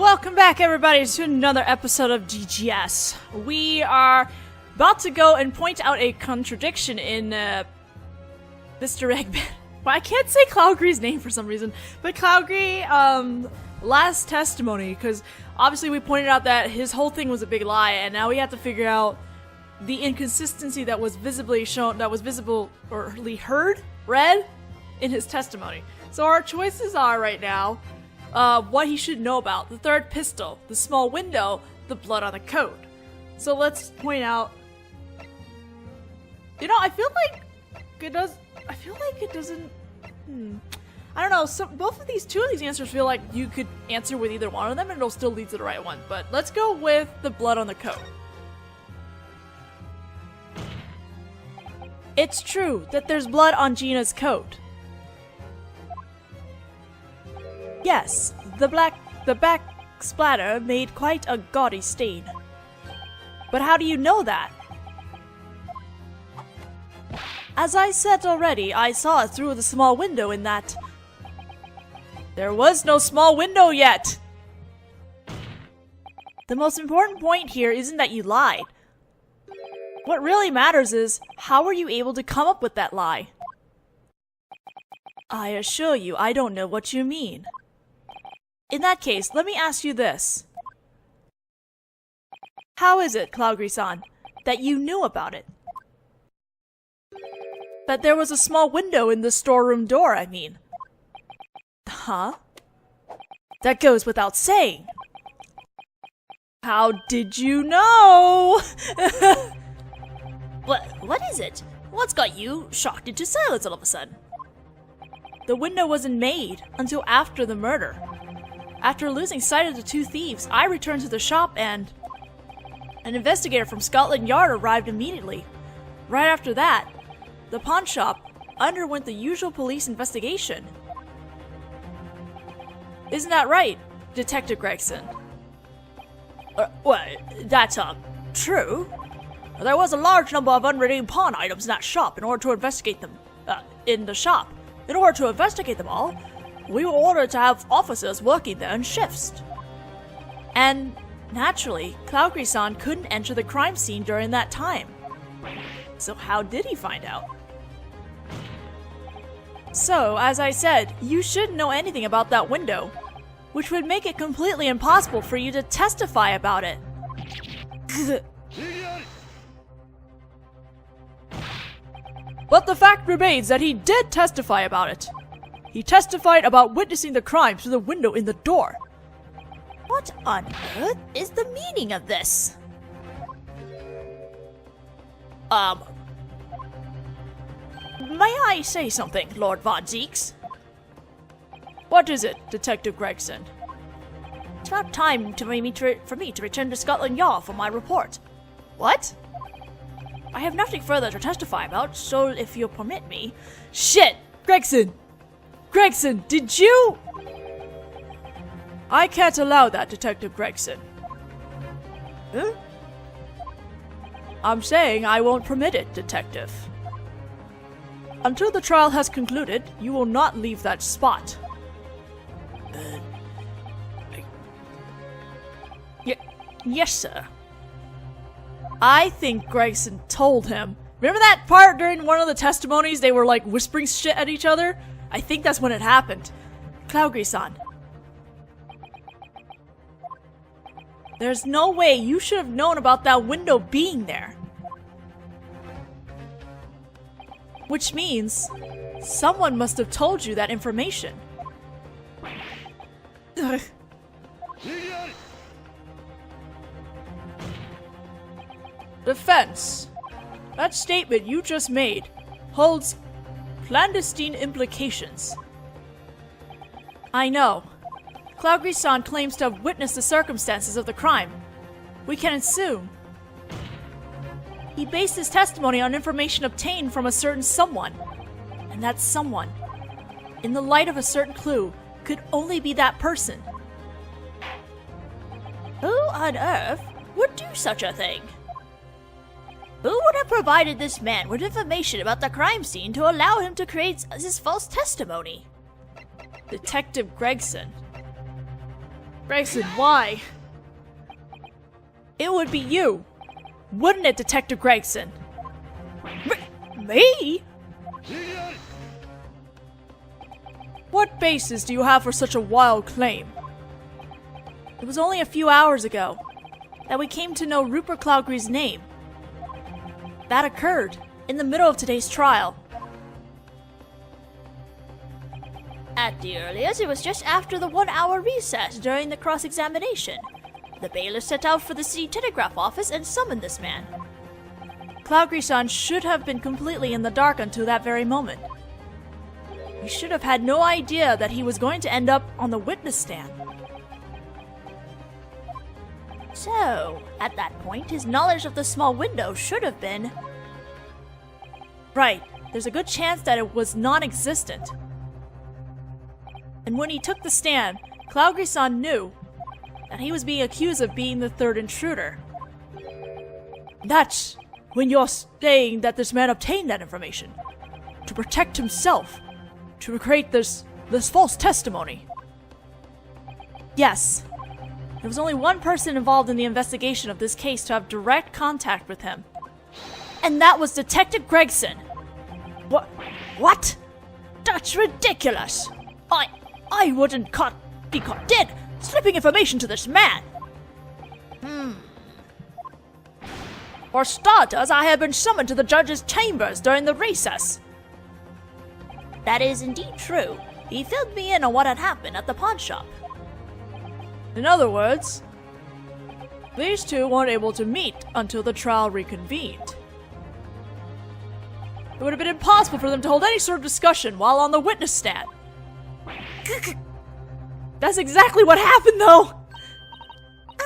Welcome back, everybody, to another episode of DGS. We are about to go and point out a contradiction in Mr. Eggman. Well, I can't say Cloudgree's name for some reason, but Cloudgree, last testimony, because obviously we pointed out that his whole thing was a big lie, and now we have to figure out the inconsistency that was visibly shown, that was visible, or read in his testimony. So our choices are right now, what he should know about: the third pistol, the small window, the blood on the coat. So let's point out. You know, I feel like it doesn't. I don't know. So two of these answers feel like you could answer with either one of them, and it'll still lead to the right one. But let's go with the blood on the coat. It's true that there's blood on Gina's coat. Yes, the back splatter made quite a gaudy stain. But how do you know that? As I said already, I saw it through the small window in that... There was no small window yet! The most important point here isn't that you lied. What really matters is, how were you able to come up with that lie? I assure you, I don't know what you mean. In that case, let me ask you this. How is it, Cloudgree-san, that you knew about it? That there was a small window in the storeroom door, I mean. Huh? That goes without saying. How did you know? What is it? What's got you shocked into silence all of a sudden? The window wasn't made until after the murder. After losing sight of the two thieves, I returned to the shop and... An investigator from Scotland Yard arrived immediately. Right after that, the pawn shop underwent the usual police investigation. Isn't that right, Detective Gregson? Well, that's, true. There was a large number of unredeemed pawn items in that shop in order to investigate them, in the shop. In order to investigate them all, we were ordered to have officers working there in shifts. And, naturally, Cloudgree-san couldn't enter the crime scene during that time. So how did he find out? So, as I said, you shouldn't know anything about that window, which would make it completely impossible for you to testify about it. But the fact remains that he did testify about it. He testified about witnessing the crime through the window in the door. What on earth is the meaning of this? May I say something, Lord Von Zeeks? What is it, Detective Gregson? It's about time for me to return to Scotland Yard for my report. What? I have nothing further to testify about, so if you'll permit me... Shit! Gregson! Gregson, did you... I can't allow that, Detective Gregson. Huh? I'm saying I won't permit it, Detective. Until the trial has concluded, you will not leave that spot. Yes, sir. I think Gregson told him. Remember that part during one of the testimonies they were like whispering shit at each other? I think that's when it happened. Cloudgree-san. There's no way you should have known about that window being there. Which means someone must have told you that information. Defense. That statement you just made holds clandestine implications. I know. Cloudgree-san claims to have witnessed the circumstances of the crime. We can assume. He based his testimony on information obtained from a certain someone. And that someone, in the light of a certain clue, could only be that person. Who on earth would do such a thing? Who would have provided this man with information about the crime scene to allow him to create his false testimony? Detective Gregson. Gregson, why? It would be you, wouldn't it, Detective Gregson? Me? What basis do you have for such a wild claim? It was only a few hours ago that we came to know Rupert Cloudgree's name. That occurred in the middle of today's trial. At the earliest, it was just after the 1-hour recess during the cross-examination. The bailiff set out for the city telegraph office and summoned this man. Cloudgree-san should have been completely in the dark until that very moment. He should have had no idea that he was going to end up on the witness stand. So, at that point, his knowledge of the small window should have been... Right, there's a good chance that it was non-existent. And when he took the stand, Cloudgree-san knew that he was being accused of being the third intruder. That's when you're saying that this man obtained that information to protect himself, to create this false testimony. Yes. There was only one person involved in the investigation of this case to have direct contact with him. And that was Detective Gregson. What? That's ridiculous! I wouldn't be caught dead slipping information to this man. For starters, I have been summoned to the judge's chambers during the recess. That is indeed true. He filled me in on what had happened at the pawn shop. In other words, these two weren't able to meet until the trial reconvened. It would have been impossible for them to hold any sort of discussion while on the witness stand. That's exactly what happened, though!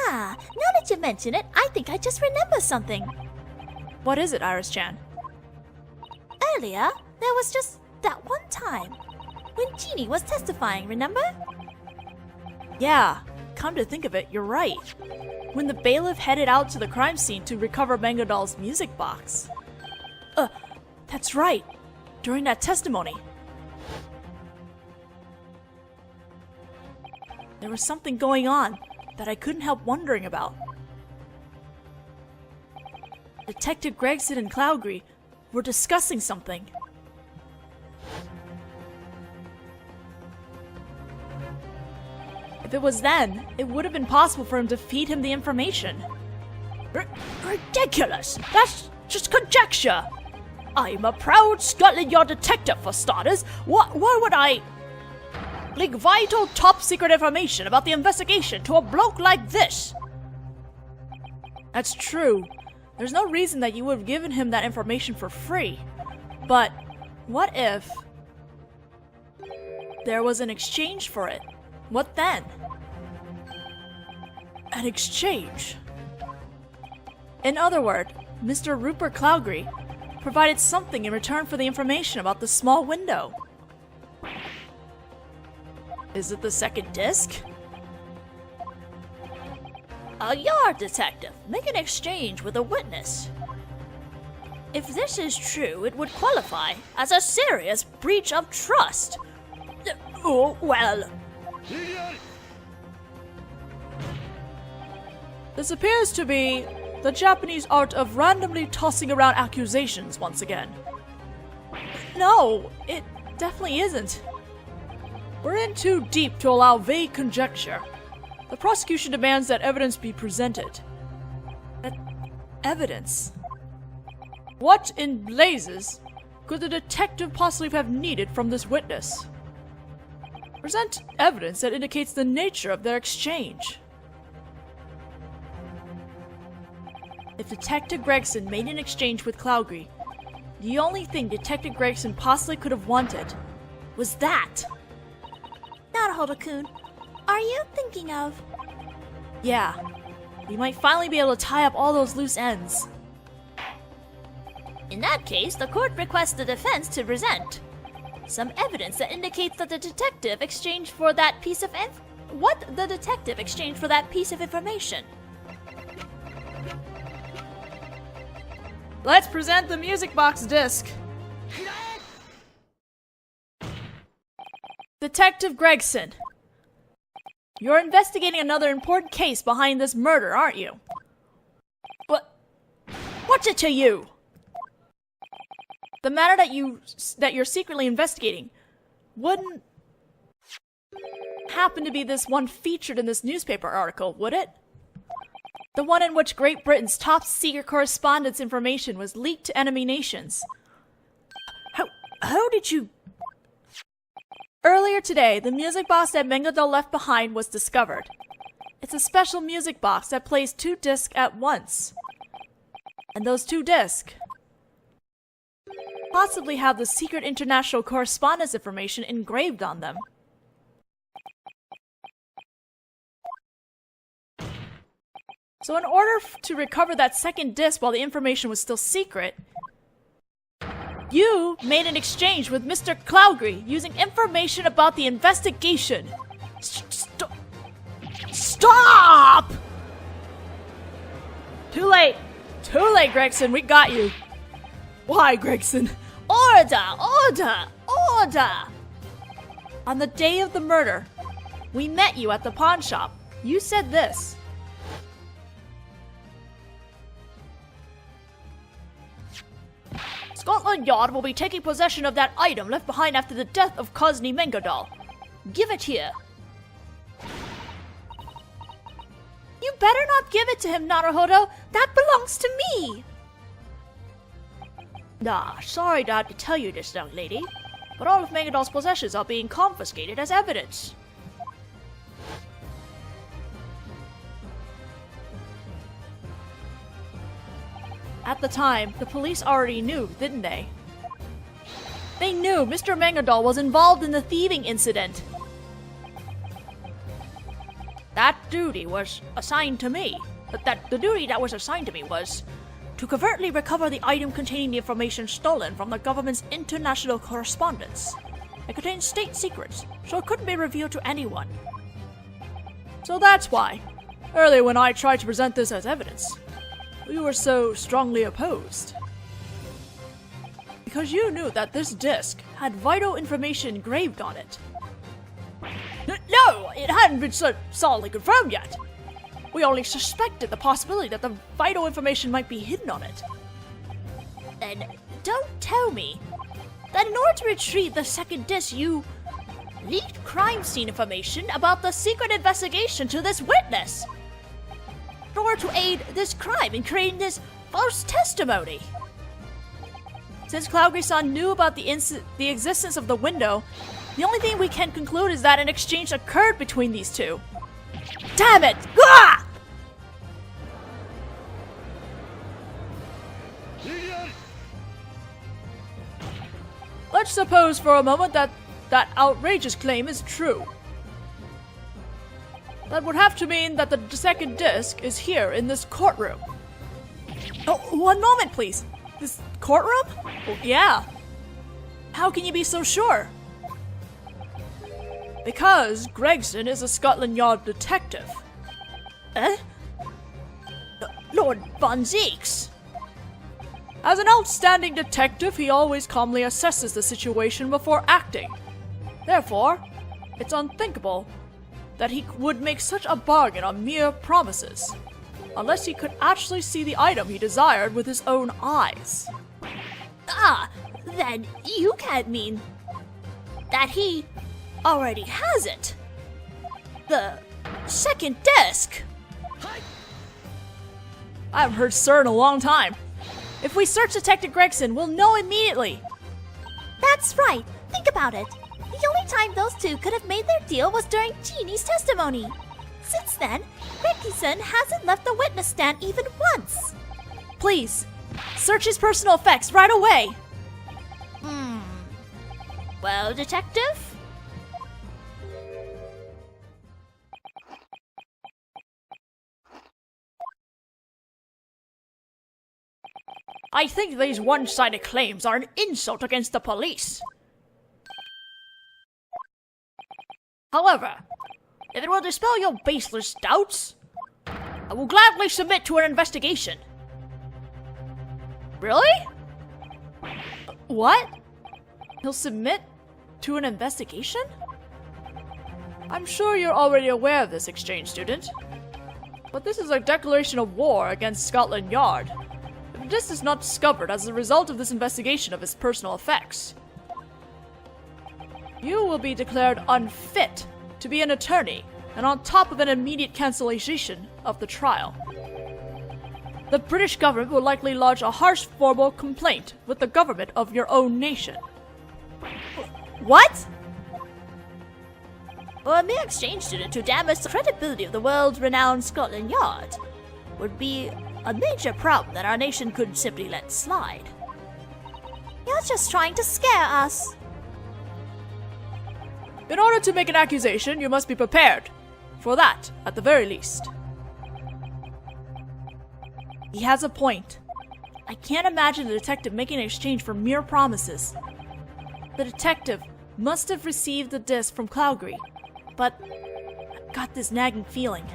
Now that you mention it, I think I just remember something. What is it, Iris-chan? Earlier, there was just that one time when Jeannie was testifying, remember? Yeah, come to think of it, you're right. When the bailiff headed out to the crime scene to recover Mangodal's music box. That's right. During that testimony. There was something going on that I couldn't help wondering about. Detective Gregson and Cloudgree were discussing something. If it was then, it would have been possible for him to feed him the information. Ridiculous! That's just conjecture! I'm a proud Scotland Yard detective, for starters. Why would I leak vital top-secret information about the investigation to a bloke like this? That's true. There's no reason that you would have given him that information for free. But what if there was an exchange for it? What then? An exchange? In other words, Mr. Rupert Cloudgree provided something in return for the information about the small window. Is it the second disc? A yard detective make an exchange with a witness. If this is true, it would qualify as a serious breach of trust. Well... This appears to be the Japanese art of randomly tossing around accusations once again. No, it definitely isn't. We're in too deep to allow vague conjecture. The prosecution demands that evidence be presented. Evidence? What in blazes could the detective possibly have needed from this witness? Present evidence that indicates the nature of their exchange. If Detective Gregson made an exchange with Cloudgree, the only thing Detective Gregson possibly could have wanted was that. Naruhodo-kun, are you thinking of... Yeah, we might finally be able to tie up all those loose ends. In that case, the court requests the defense to present some evidence that indicates that the detective exchanged for that piece of information. Let's present the music box disc. Detective Gregson, You're investigating another important case behind this murder, aren't you? What's it to you? The matter that you're secretly investigating wouldn't happen to be this one featured in this newspaper article, would it? The one in which Great Britain's top secret correspondence information was leaked to enemy nations. How did you... Earlier today, the music box that Mengadol left behind was discovered. It's a special music box that plays 2 discs at once. And those 2 discs possibly have the secret international correspondence information engraved on them. So in order to recover that second disc while the information was still secret, you made an exchange with Mr. Cloudgree using information about the investigation. Stop! Too late, Gregson, we got you. Why, Gregson? Order! On the day of the murder, we met you at the pawn shop. You said this. Scotland Yard will be taking possession of that item left behind after the death of Cosney Mengadol. Give it here. You better not give it to him, Naruhodo. That belongs to me. Sorry to have to tell you this, young lady, but all of Mengadol's possessions are being confiscated as evidence. At the time, the police already knew, didn't they? They knew Mr. Mengadol was involved in the thieving incident. That duty was assigned to me. The duty that was assigned to me was to covertly recover the item containing the information stolen from the government's international correspondence. It contains state secrets, so it couldn't be revealed to anyone. So that's why, earlier when I tried to present this as evidence, you were so strongly opposed. Because you knew that this disc had vital information engraved on it. No, it hadn't been solidly confirmed yet. We only suspected the possibility that the vital information might be hidden on it. Then don't tell me that in order to retrieve the second disc, you leaked crime scene information about the secret investigation to this witness in order to aid this crime in creating this false testimony. Since Cloudgree-san knew about the existence of the window, the only thing we can conclude is that an exchange occurred between these two. Damn it! Ah! Let's suppose for a moment that that outrageous claim is true. That would have to mean that the second disc is here in this courtroom. Oh, one moment, please. This courtroom? Oh, yeah. How can you be so sure? Because Gregson is a Scotland Yard detective. Eh? Lord Von Zeeks. As an outstanding detective, he always calmly assesses the situation before acting. Therefore, it's unthinkable that he would make such a bargain on mere promises, unless he could actually see the item he desired with his own eyes. Ah, then you can't mean that he already has it. The second disc. I haven't heard sir in a long time. If we search Detective Gregson, we'll know immediately. That's right. Think about it. The only time those two could have made their deal was during Jeannie's testimony. Since then, Gregson hasn't left the witness stand even once. Please, search his personal effects right away. Well, Detective? I think these one-sided claims are an insult against the police. However, if it will dispel your baseless doubts, I will gladly submit to an investigation. Really? What? He'll submit to an investigation? I'm sure you're already aware of this, exchange student. But this is a declaration of war against Scotland Yard. If this is not discovered as a result of this investigation of his personal effects, you will be declared unfit to be an attorney, and on top of an immediate cancellation of the trial. The British government will likely lodge a harsh formal complaint with the government of your own nation. What? For a mere exchange student to damage the credibility of the world-renowned Scotland Yard would be a major problem that our nation couldn't simply let slide. You're just trying to scare us. In order to make an accusation, you must be prepared. For that, at the very least. He has a point. I can't imagine the detective making an exchange for mere promises. The detective must have received the disc from Cloudgree, but I've got this nagging feeling.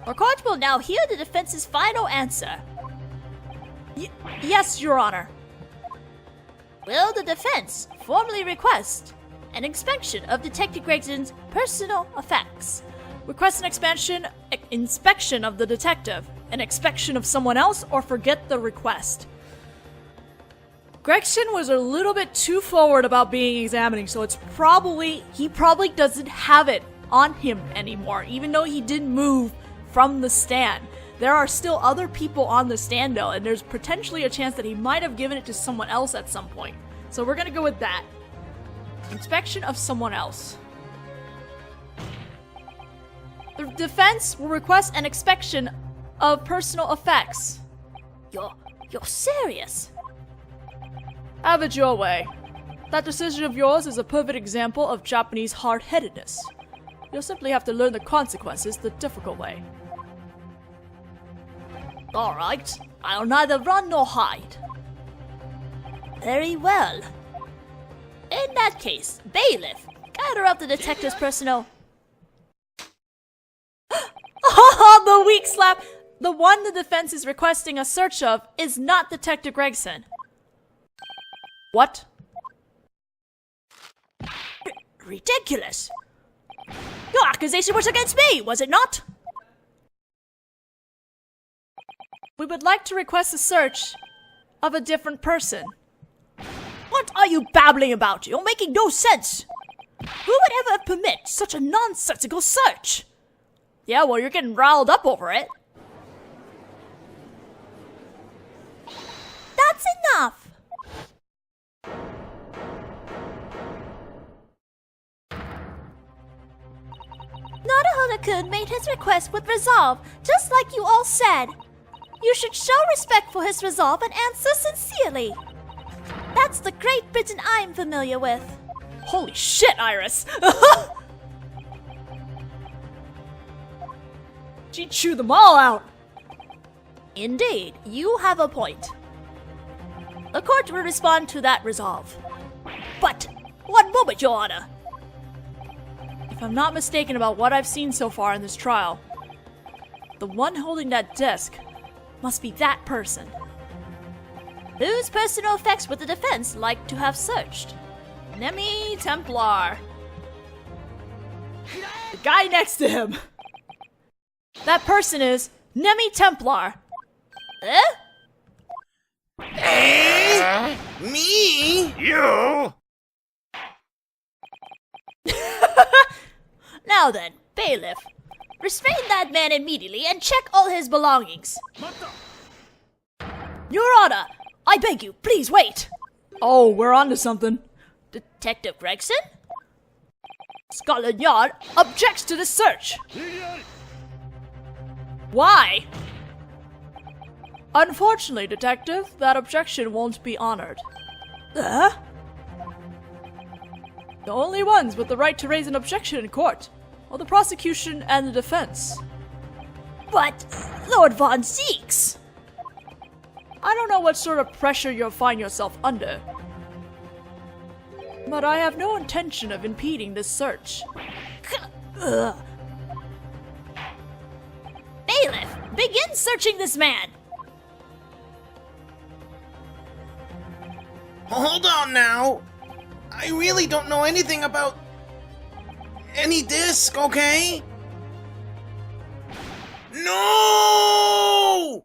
Our court will now hear the defense's final answer. Yes, Your Honor. Will the defense formally request an inspection of Detective Gregson's personal effects? Request an inspection of the detective, an inspection of someone else, or forget the request. Gregson was a little bit too forward about being examining, so he probably doesn't have it on him anymore, even though he didn't move from the stand. There are still other people on the stand though, and there's potentially a chance that he might have given it to someone else at some point. So we're gonna go with that. Inspection of someone else. The defense will request an inspection of personal effects. You're serious? Have it your way. That decision of yours is a perfect example of Japanese hard-headedness. You'll simply have to learn the consequences the difficult way. Alright, I'll neither run nor hide. Very well. In that case, bailiff, gather up the detective's personal... The weak slap! The one the defense is requesting a search of is not Detective Gregson. What? Ridiculous! Your accusation was against me, was it not? We would like to request a search of a different person. What are you babbling about? You're making no sense! Who would ever permit such a nonsensical search? Yeah, well, you're getting riled up over it. That's enough! Nodahula-kun made his request with resolve, just like you all said. You should show respect for his resolve and answer sincerely. That's the Great Britain I'm familiar with. Holy shit, Iris! She chewed them all out! Indeed, you have a point. The court will respond to that resolve. But, one moment, Your Honor. If I'm not mistaken about what I've seen so far in this trial, the one holding that disc must be that person. Whose personal effects would the defense like to have searched? Nemi Templar. The guy next to him. That person is Nemi Templar. Me? You? Now then, bailiff, restrain that man immediately and check all his belongings. Your Honor, I beg you, please wait. Oh, we're on to something. Detective Gregson? Scotland Yard objects to this search. Why? Unfortunately, Detective, that objection won't be honored. The only ones with the right to raise an objection in court are the prosecution and the defense. But, Lord Von Zeeks! I don't know what sort of pressure you'll find yourself under, but I have no intention of impeding this search. Bailiff, begin searching this man! Hold on now. I really don't know anything about any disc, okay? No!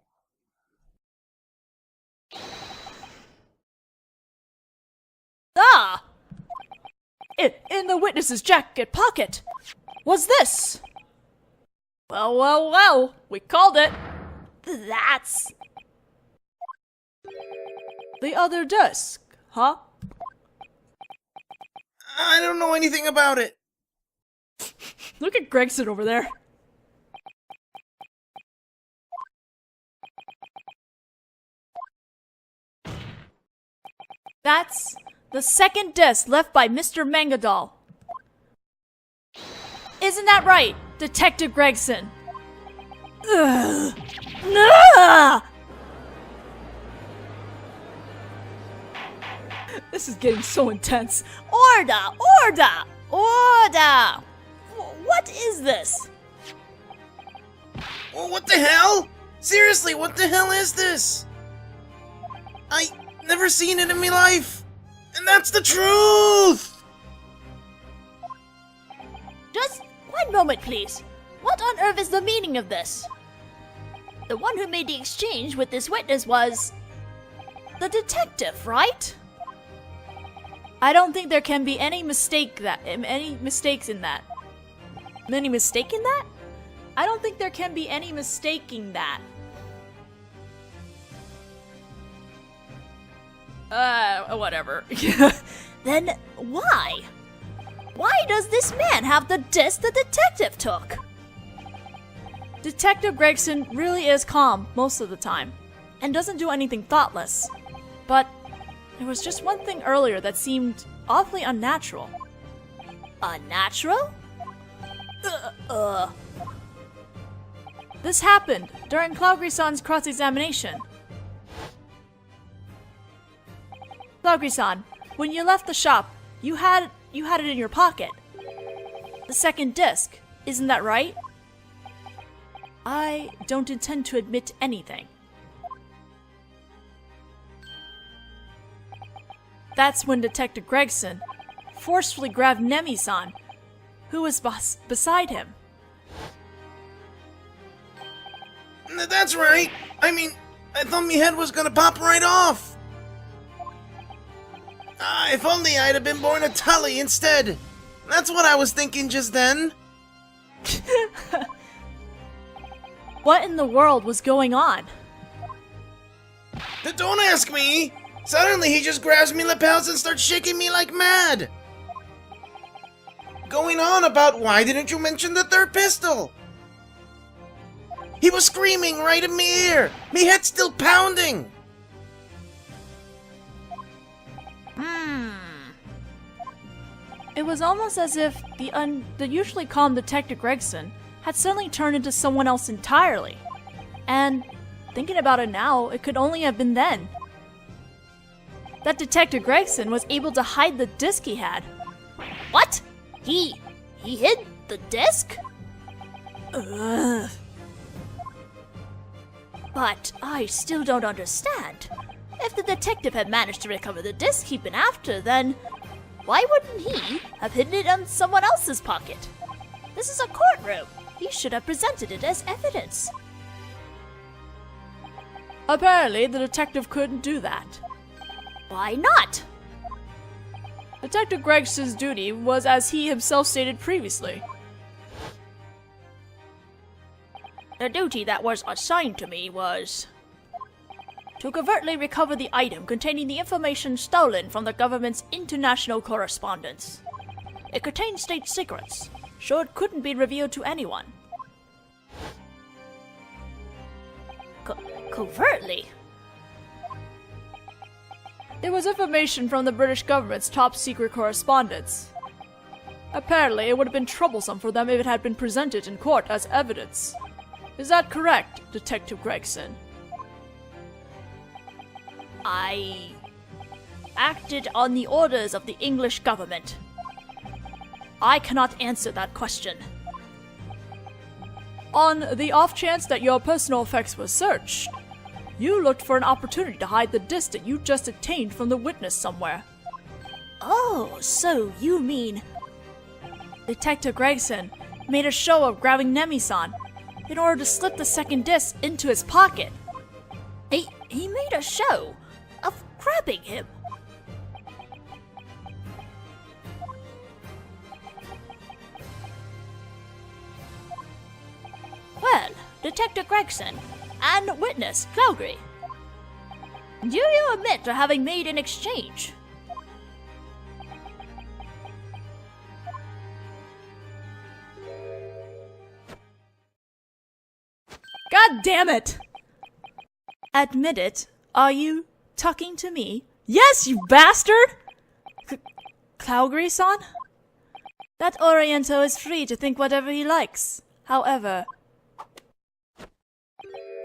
Ah! In the witness's jacket pocket. What's this? Well, we called it. That's... The other disc, huh? I don't know anything about it. Look at Gregson over there. That's the second disc left by Mr. Mangadal. Isn't that right, Detective Gregson? Ugh. Nah! This is getting so intense. Order! Order! Order! What is this? Well, what the hell? Seriously, what the hell is this? I never seen it in my life. And that's the truth! Just one moment, please. What on earth is the meaning of this? The one who made the exchange with this witness was... the detective, right? I don't think there can be any mistakes in that. Any mistake in that? I don't think there can be any mistaking that. Whatever. Then why? Why does this man have the disc the detective took? Detective Gregson really is calm most of the time, and doesn't do anything thoughtless. But there was just one thing earlier that seemed awfully unnatural. Unnatural? This happened during Cloud-Grisan's cross-examination. Cloud-Grisan, when you left the shop, you had it in your pocket. The second disc, isn't that right? I don't intend to admit anything. That's when Detective Gregson forcefully grabbed Nemi-san, who was beside him. That's right. I mean, I thought my head was gonna pop right off. If only I'd have been born a Tully instead. That's what I was thinking just then. What in the world was going on? Don't ask me. Suddenly he just grabs me lapels and starts shaking me like mad. Going on about why didn't you mention the third pistol? He was screaming right in my ear. Me head's still pounding. It was almost as if the usually calm Detective Gregson had suddenly turned into someone else entirely. And thinking about it now, it could only have been then. That Detective Gregson was able to hide the disc he had. What? He hid the disc? Ugh. But I still don't understand. If the detective had managed to recover the disc he'd been after, then why wouldn't he have hidden it in someone else's pocket? This is a courtroom. He should have presented it as evidence. Apparently, the detective couldn't do that. Why not? Detective Gregson's duty was as he himself stated previously. The duty that was assigned to me was to covertly recover the item containing the information stolen from the government's international correspondence. It contained state secrets, so it couldn't be revealed to anyone. Covertly? It was information from the British government's top secret correspondence. Apparently, it would have been troublesome for them if it had been presented in court as evidence. Is that correct, Detective Gregson? I acted on the orders of the English government. I cannot answer that question. On the off chance that your personal effects were searched, you looked for an opportunity to hide the disc that you just obtained from the witness somewhere. Oh, so you mean... Detective Gregson made a show of grabbing Nemi-san in order to slip the second disc into his pocket. He made a show of grabbing him? Well, Detective Gregson and witness Clogry, do you admit to having made an exchange? God damn it! Admit it. Are you talking to me? Yes, you bastard! Clogry-san? That Oriental is free to think whatever he likes. However,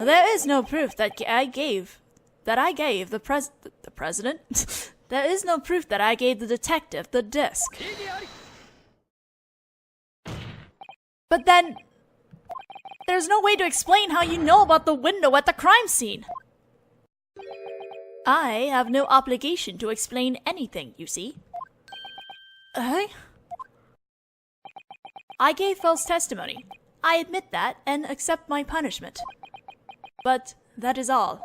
there is no proof that I gave the president. There is no proof that I gave the detective the disc. But then, there's no way to explain how you know about the window at the crime scene. I have no obligation to explain anything, you see. Eh? I gave false testimony. I admit that and accept my punishment. But that is all.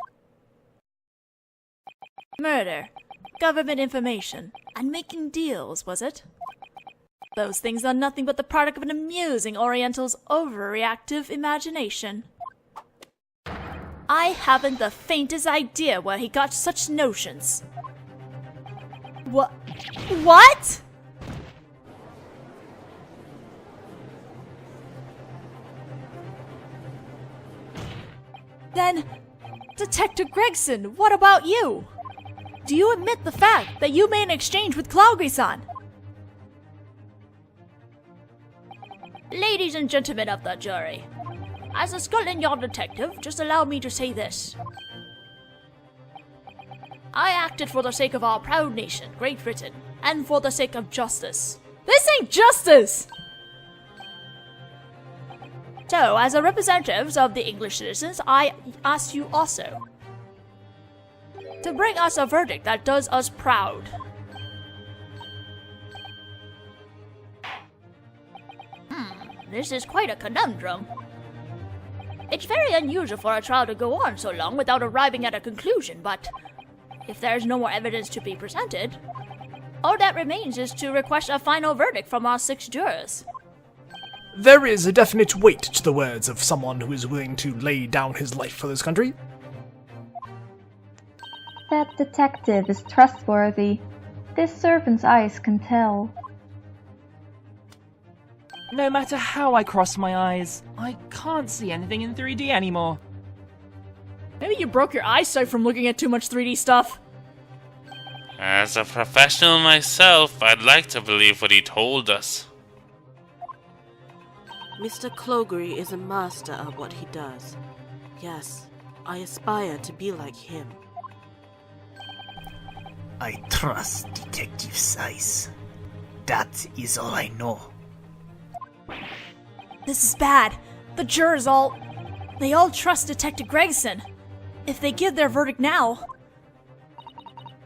Murder, government information, and making deals, was it? Those things are nothing but the product of an amusing Oriental's overreactive imagination. I haven't the faintest idea where he got such notions. What? Then, Detective Gregson, what about you? Do you admit the fact that you made an exchange with Clogry-san? Ladies and gentlemen of the jury, as a Scotland Yard detective, just allow me to say this. I acted for the sake of our proud nation, Great Britain, and for the sake of justice. This ain't justice! So, as a representative of the English citizens, I ask you also to bring us a verdict that does us proud. This is quite a conundrum. It's very unusual for a trial to go on so long without arriving at a conclusion, but if there's no more evidence to be presented, all that remains is to request a final verdict from our 6 jurors. There is a definite weight to the words of someone who is willing to lay down his life for this country. That detective is trustworthy. This servant's eyes can tell. No matter how I cross my eyes, I can't see anything in 3D anymore. Maybe you broke your eyesight from looking at too much 3D stuff. As a professional myself, I'd like to believe what he told us. Mr. Clogry is a master at what he does. Yes, I aspire to be like him. I trust Detective Sais. That is all I know. This is bad. The jurors they all trust Detective Gregson. If they give their verdict now,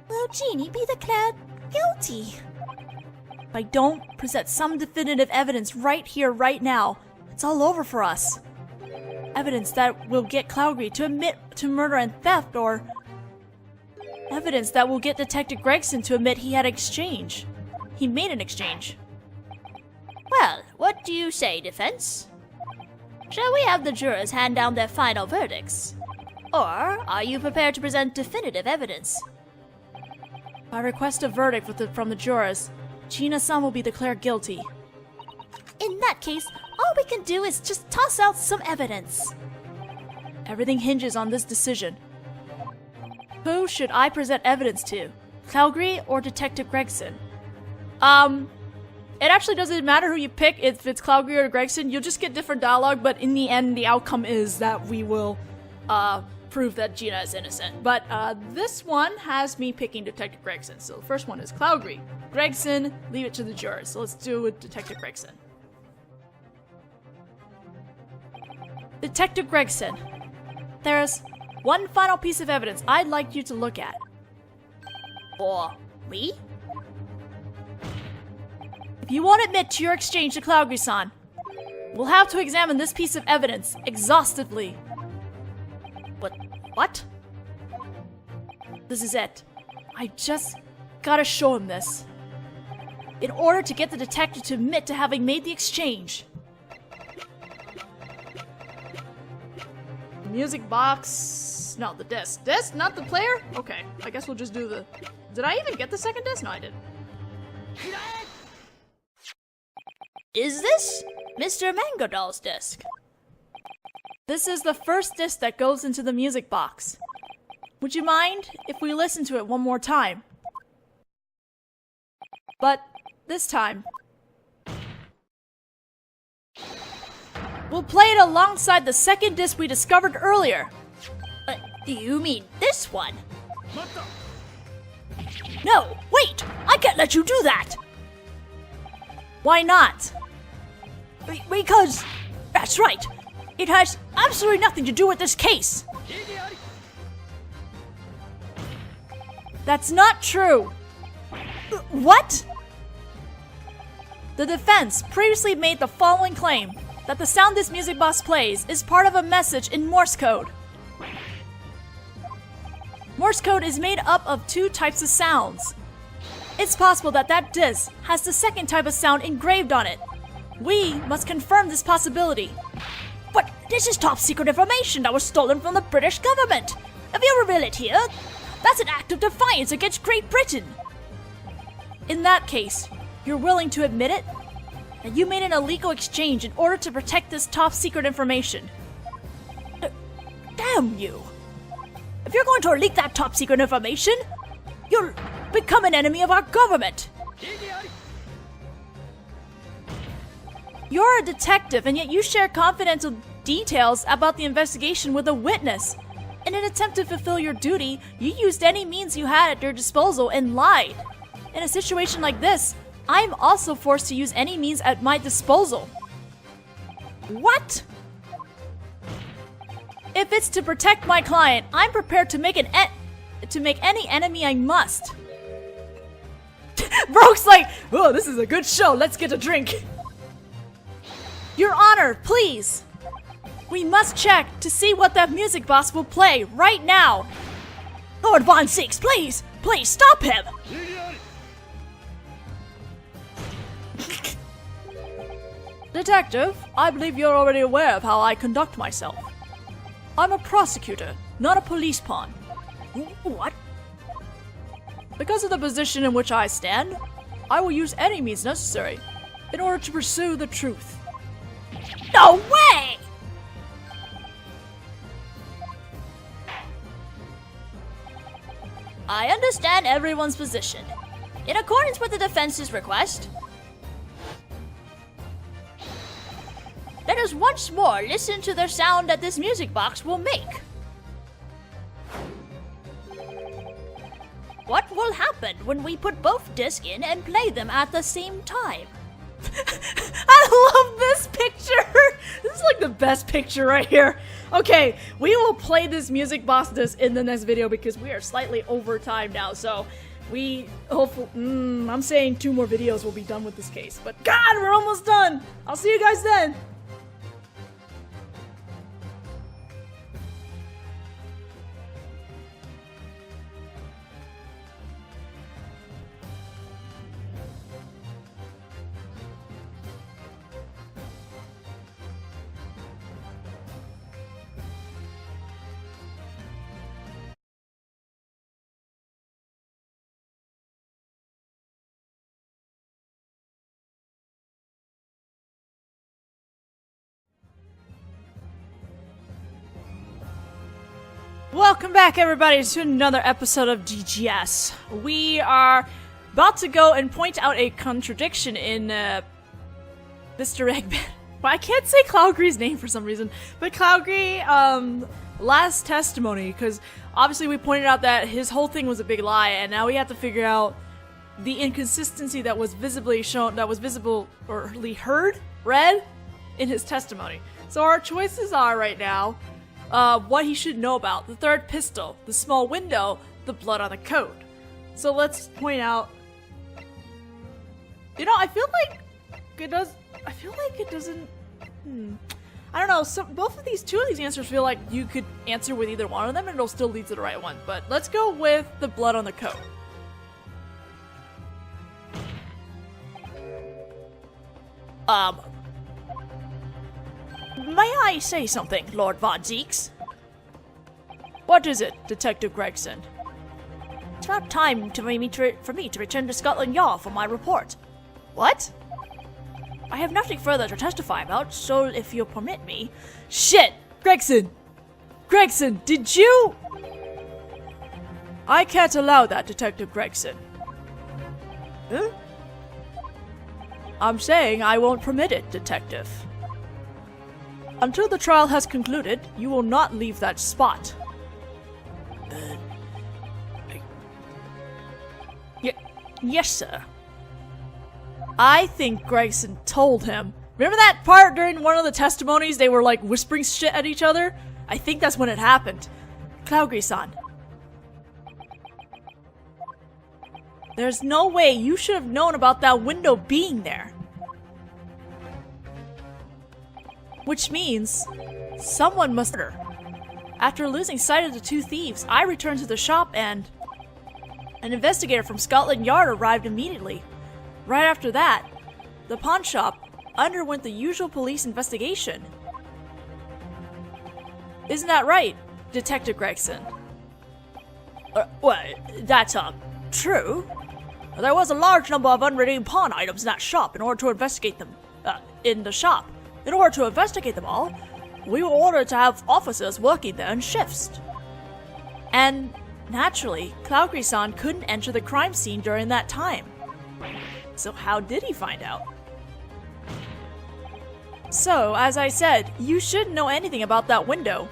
Will Jeannie be declared guilty? if I don't present some definitive evidence right here, right now, it's all over for us. Evidence that will get Clogry to admit to murder and theft, or evidence that will get Detective Gregson to admit he had exchange. He made an exchange. Well, what do you say, defense? Shall we have the jurors hand down their final verdicts? Or are you prepared to present definitive evidence? If I request a verdict from the jurors, Gina-san will be declared guilty. In that case, all we can do is just toss out some evidence. Everything hinges on this decision. Who should I present evidence to? Clogry or Detective Gregson? It actually doesn't matter who you pick. If it's Clogry or Gregson, you'll just get different dialogue, but in the end, the outcome is that we will, prove that Gina is innocent. But, this one has me picking Detective Gregson. So the first one is Clogry. Gregson, leave it to the jurors. So let's do it with Detective Gregson. Detective Gregson, there's one final piece of evidence I'd like you to look at. Or me? If you won't admit to your exchange to Cloudgris-san, we'll have to examine this piece of evidence exhaustively. But what? This is it. I just gotta show him this. In order to get the detective to admit to having made the exchange. Music box... No, the disc. Disc, not the player? Okay, I guess we'll just do the... Did I even get the second disc? No, I didn't. Is this Mr. Mango Doll's disc? This is the first disc that goes into the music box. Would you mind if we listen to it one more time? But this time, we'll play it alongside the second disc we discovered earlier. You mean this one? No, wait! I can't let you do that! Why not? Because, that's right, it has absolutely nothing to do with this case. That's not true. What? The defense previously made the following claim, that the sound this music box plays is part of a message in Morse code. Morse code is made up of two types of sounds. It's possible that that disc has the second type of sound engraved on it. We must confirm this possibility. But this is top secret information that was stolen from the British government. If you reveal it here, that's an act of defiance against Great Britain. In that case, you're willing to admit it? That you made an illegal exchange in order to protect this top secret information. Damn you! If you're going to leak that top secret information, you'll become an enemy of our government. You're a detective, and yet you share confidential details about the investigation with a witness. In an attempt to fulfill your duty, you used any means you had at your disposal and lied. In a situation like this, I'm also forced to use any means at my disposal. What? If it's to protect my client, I'm prepared to make any enemy I must. Broke's like, oh, this is a good show. Let's get a drink. Your Honor, please. We must check to see what that music box will play right now. Lord Von Six, please, please stop him. Detective, I believe you're already aware of how I conduct myself. I'm a prosecutor, not a police pawn. What? Because of the position in which I stand, I will use any means necessary in order to pursue the truth. No way! I understand everyone's position. In accordance with the defense's request, let us once more listen to the sound that this music box will make. What will happen when we put both discs in and play them at the same time? I love this picture! This is like the best picture right here. Okay, we will play this music box disc in the next video because we are slightly over time now, so we hopefully, I'm saying 2 more videos will be done with this case. But God, we're almost done! I'll see you guys then! Welcome back, everybody, to another episode of DGS. We are about to go and point out a contradiction in Mr. Eggman. Well, I can't say Cloudgree's name for some reason, but Cloudgree, last testimony, because obviously we pointed out that his whole thing was a big lie, and now we have to figure out the inconsistency that was visibly shown, that was visible or read in his testimony. So our choices are right now. What he should know about, the third pistol, the small window, the blood on the coat. So let's point out, I feel like it does. I feel like it doesn't. I don't know. Two of these answers feel like you could answer with either one of them, and it'll still lead to the right one. But let's go with the blood on the coat. May I say something, Lord Von Zeeks? What is it, Detective Gregson? It's about time for me to return to Scotland Yard for my report. What? I have nothing further to testify about, so if you'll permit me... Shit! Gregson! Gregson, did you... I can't allow that, Detective Gregson. Huh? I'm saying I won't permit it, Detective. Until the trial has concluded, you will not leave that spot. Yes, sir. I think Gregson told him. Remember that part during one of the testimonies they were like whispering shit at each other? I think that's when it happened. Clougry-san. There's no way you should have known about that window being there. Which means someone must murder. After losing sight of the two thieves, I returned to the shop and an investigator from Scotland Yard arrived immediately. Right after that, the pawn shop underwent the usual police investigation. Isn't that right, Detective Gregson? Well, that's, true. There was a large number of unredeemed pawn items in that shop in order to investigate them, In order to investigate them all, we were ordered to have officers working there in shifts. And, naturally, Clougry-san couldn't enter the crime scene during that time. So how did he find out? So, as I said, you shouldn't know anything about that window,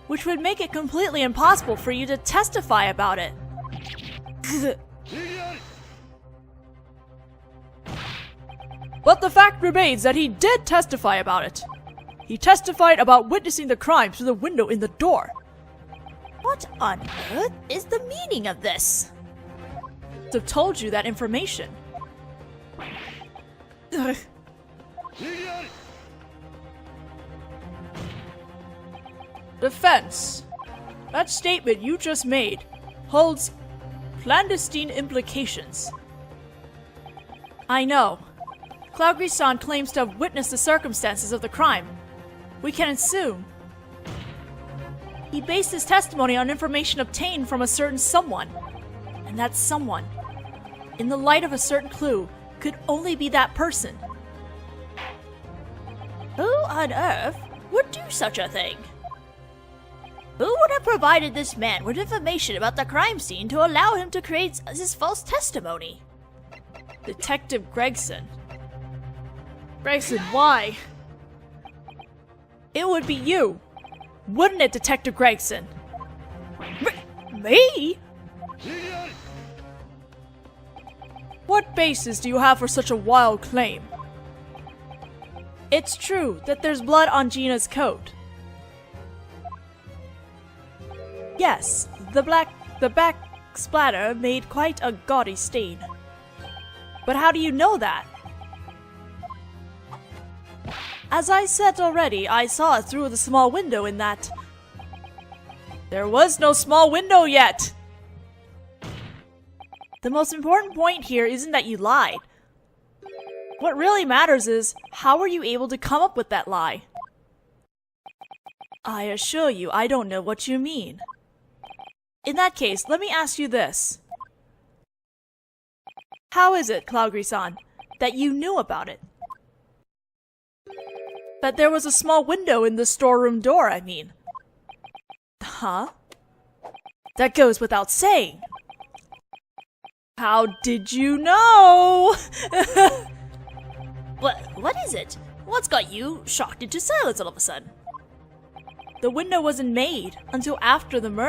which would make it completely impossible for you to testify about it. But the fact remains that he did testify about it. He testified about witnessing the crime through the window in the door. What on earth is the meaning of this? I've told you that information. Defense. That statement you just made holds clandestine implications. I know. Clougry-san claims to have witnessed the circumstances of the crime. We can assume. He based his testimony on information obtained from a certain someone. And that someone, in the light of a certain clue, could only be that person. Who on earth would do such a thing? Who would have provided this man with information about the crime scene to allow him to create his false testimony? Detective Gregson. Gregson, why? It would be you, wouldn't it, Detective Gregson? Me? What basis do you have for such a wild claim? It's true that there's blood on Gina's coat. Yes, the back splatter made quite a gaudy stain. But how do you know that? As I said already, I saw it through the small window in that... There was no small window yet! The most important point here isn't that you lied. What really matters is, how were you able to come up with that lie? I assure you, I don't know what you mean. In that case, let me ask you this. How is it, Clougry-san, that you knew about it? That there was a small window in the storeroom door, I mean. Huh? That goes without saying. How did you know? What is it? What's got you shocked into silence all of a sudden? The window wasn't made until after the murder.